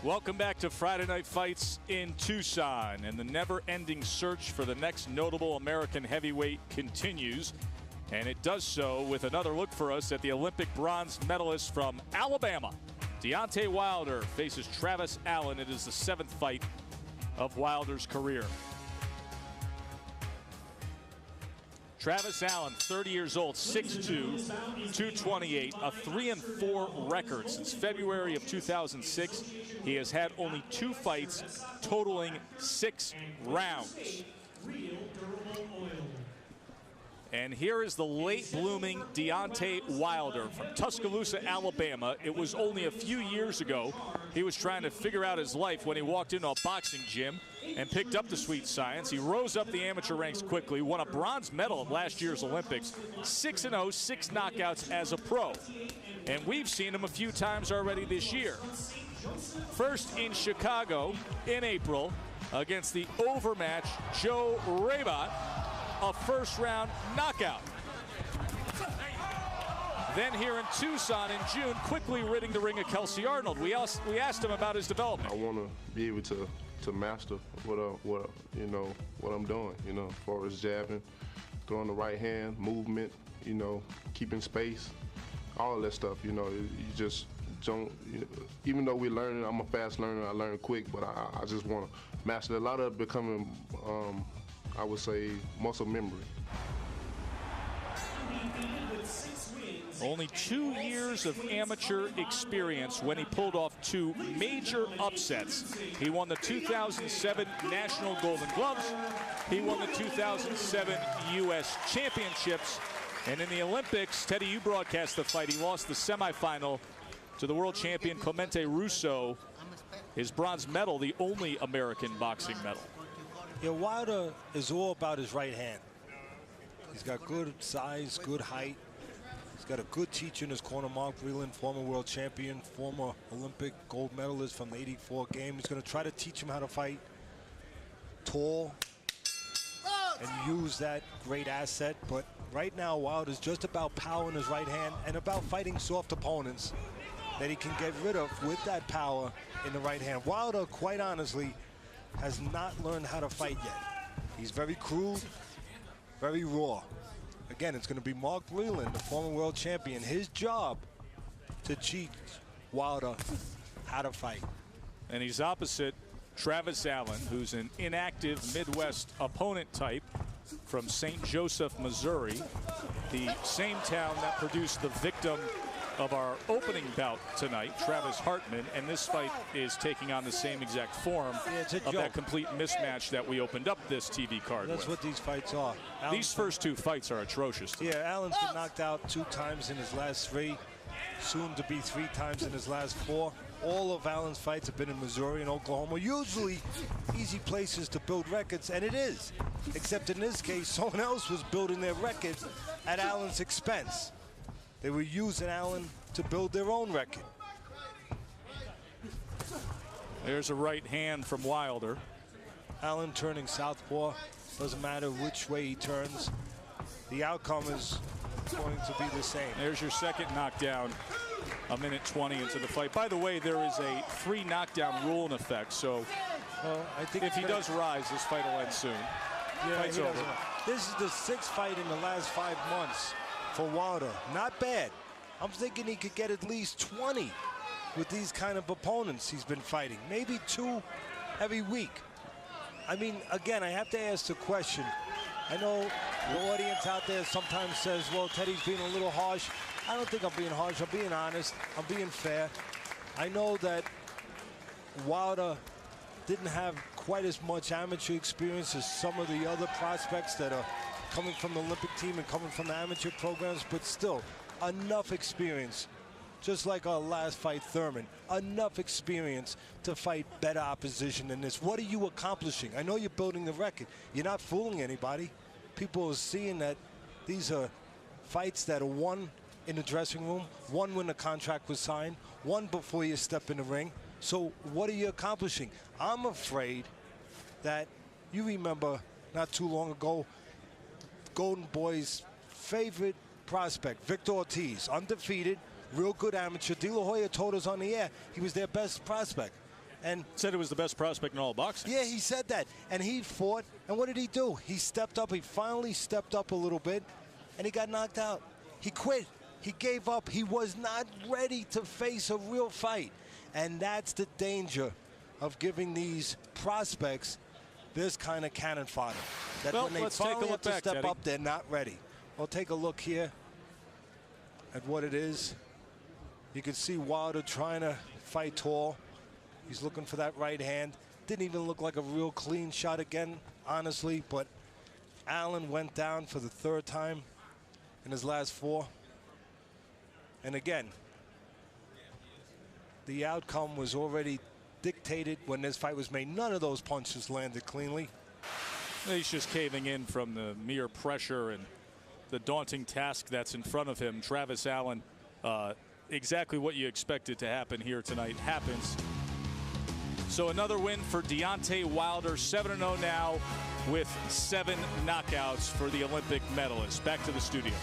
Welcome back to Friday Night Fights in Tucson, and the never-ending search for the next notable American heavyweight continues, and it does so with another look for us at the Olympic bronze medalist from Alabama. Deontay Wilder faces Travis Allen. It is the 7th fight of Wilder's career. Travis Allen, 30 years old, 6'2", 228, a 3-4 record since February of 2006. He has had only 2 fights, totaling 6 rounds. And here is the late-blooming Deontay Wilder from Tuscaloosa, Alabama. It was only a few years ago he was trying to figure out his life when he walked into a boxing gym and picked up the sweet science. He rose up the amateur ranks quickly, won a bronze medal at last year's Olympics, 6-0, 6 knockouts as a pro. And we've seen him a few times already this year. First in Chicago in April against the overmatched Joe Rabat, a first-round knockout. Then here in Tucson in June, quickly ridding the ring of Kelsey Arnold. We asked him about his development. I want to be able to master what I'm doing. As far as jabbing, throwing the right hand, movement, keeping space, all of that stuff. You just don't. Even though we're learning, I'm a fast learner. I learn quick, but I just want to master a lot of it becoming. I would say muscle memory. Only 2 years of amateur experience when he pulled off 2 major upsets. He won the 2007 National Golden Gloves. He won the 2007 U.S. Championships. And in the Olympics, Teddy, you broadcast the fight. He lost the semifinal to the world champion Clemente Russo. His bronze medal, the only American boxing medal. Yeah, Wilder is all about his right hand. He's got good size, good height. He's got a good teacher in his corner, Mark Breland, former world champion, former Olympic gold medalist from the '84 game. He's going to try to teach him how to fight tall and use that great asset. But right now, Wilder's just about power in his right hand and about fighting soft opponents that he can get rid of with that power in the right hand. Wilder, quite honestly, has not learned how to fight yet. He's very crude, very raw. Again, it's going to be Mark Breland, the former world champion, his job to teach Wilder how to fight. And he's opposite Travis Allen, who's an inactive Midwest opponent type from St. Joseph, Missouri, the same town that produced the victim of our opening bout tonight, Travis Hartman, and this fight is taking on the same exact form of that complete mismatch that we opened up this TV card with. That's what these fights are. These first 2 fights are atrocious. Yeah, Allen's been knocked out 2 times in his last 3, soon to be 3 times in his last 4. All of Allen's fights have been in Missouri and Oklahoma, usually easy places to build records, and it is. Except in this case, someone else was building their records at Allen's expense. They were using Allen to build their own record. There's a right hand from Wilder. Allen turning southpaw. Doesn't matter which way he turns. The outcome is going to be the same. There's your second knockdown, a minute 20 into the fight. By the way, there is a 3 knockdown rule in effect, so I think if he does rise, this fight will end soon. Yeah, Fight's over. This is the 6th fight in the last 5 months for Wilder. Not bad. I'm thinking he could get at least 20 with these kind of opponents he's been fighting. Maybe 2 every week. I mean, again, I have to ask the question. I know the audience out there sometimes says, well, Teddy's being a little harsh. I don't think I'm being harsh. I'm being honest. I'm being fair. I know that Wilder didn't have quite as much amateur experience as some of the other prospects that are coming from the Olympic team and coming from the amateur programs, but still enough experience, just like our last fight, Thurman, enough experience to fight better opposition than this. What are you accomplishing? I know you're building the record. You're not fooling anybody. People are seeing that these are fights that are won in the dressing room, won when the contract was signed, won before you step in the ring. So what are you accomplishing? I'm afraid that you remember not too long ago, Golden Boy's favorite prospect, Victor Ortiz, undefeated, real good amateur. De La Hoya told us on the air he was their best prospect. And said it was the best prospect in all of boxing. yeah, he said that. And he fought. And what did he do? He stepped up. He finally stepped up a little bit. And he got knocked out. He quit. He gave up. He was not ready to face a real fight. And that's the danger of giving these prospects this kind of cannon fodder. That well, when they let's take a finally look have to back, step Teddy. up, they're not ready. Well, take a look here at what it is. You can see Wilder trying to fight tall. He's looking for that right hand. Didn't even look like a real clean shot again, honestly, but Allen went down for the third time in his last 4. And again, the outcome was already dictated when this fight was made. None of those punches landed cleanly. He's just caving in from the mere pressure and the daunting task that's in front of him. Travis Allen, exactly what you expected to happen here tonight happens. So another win for Deontay Wilder, 7-0 now with 7 knockouts for the Olympic medalist. Back to the studio.